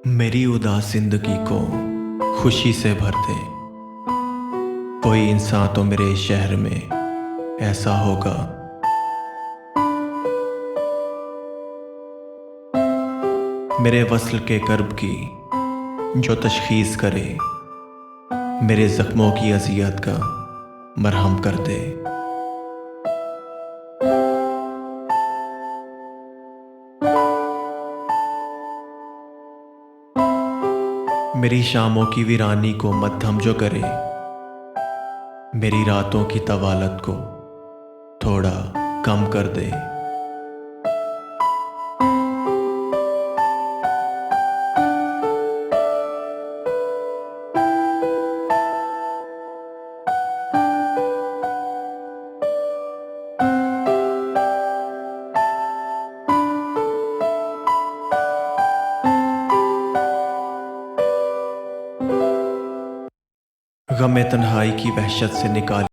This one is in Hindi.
मेरी उदास जिंदगी को खुशी से भर दे। कोई इंसान तो मेरे शहर में ऐसा होगा। मेरे वस्ल के कर्ब की जो तशखीस करे, मेरे जख्मों की अजियत का मरहम कर दे। मेरी शामों की वीरानी को मद्धम जो करे, मेरी रातों की तवालत को थोड़ा कम कर दे। गम तन्हाई की वहशत से निकाल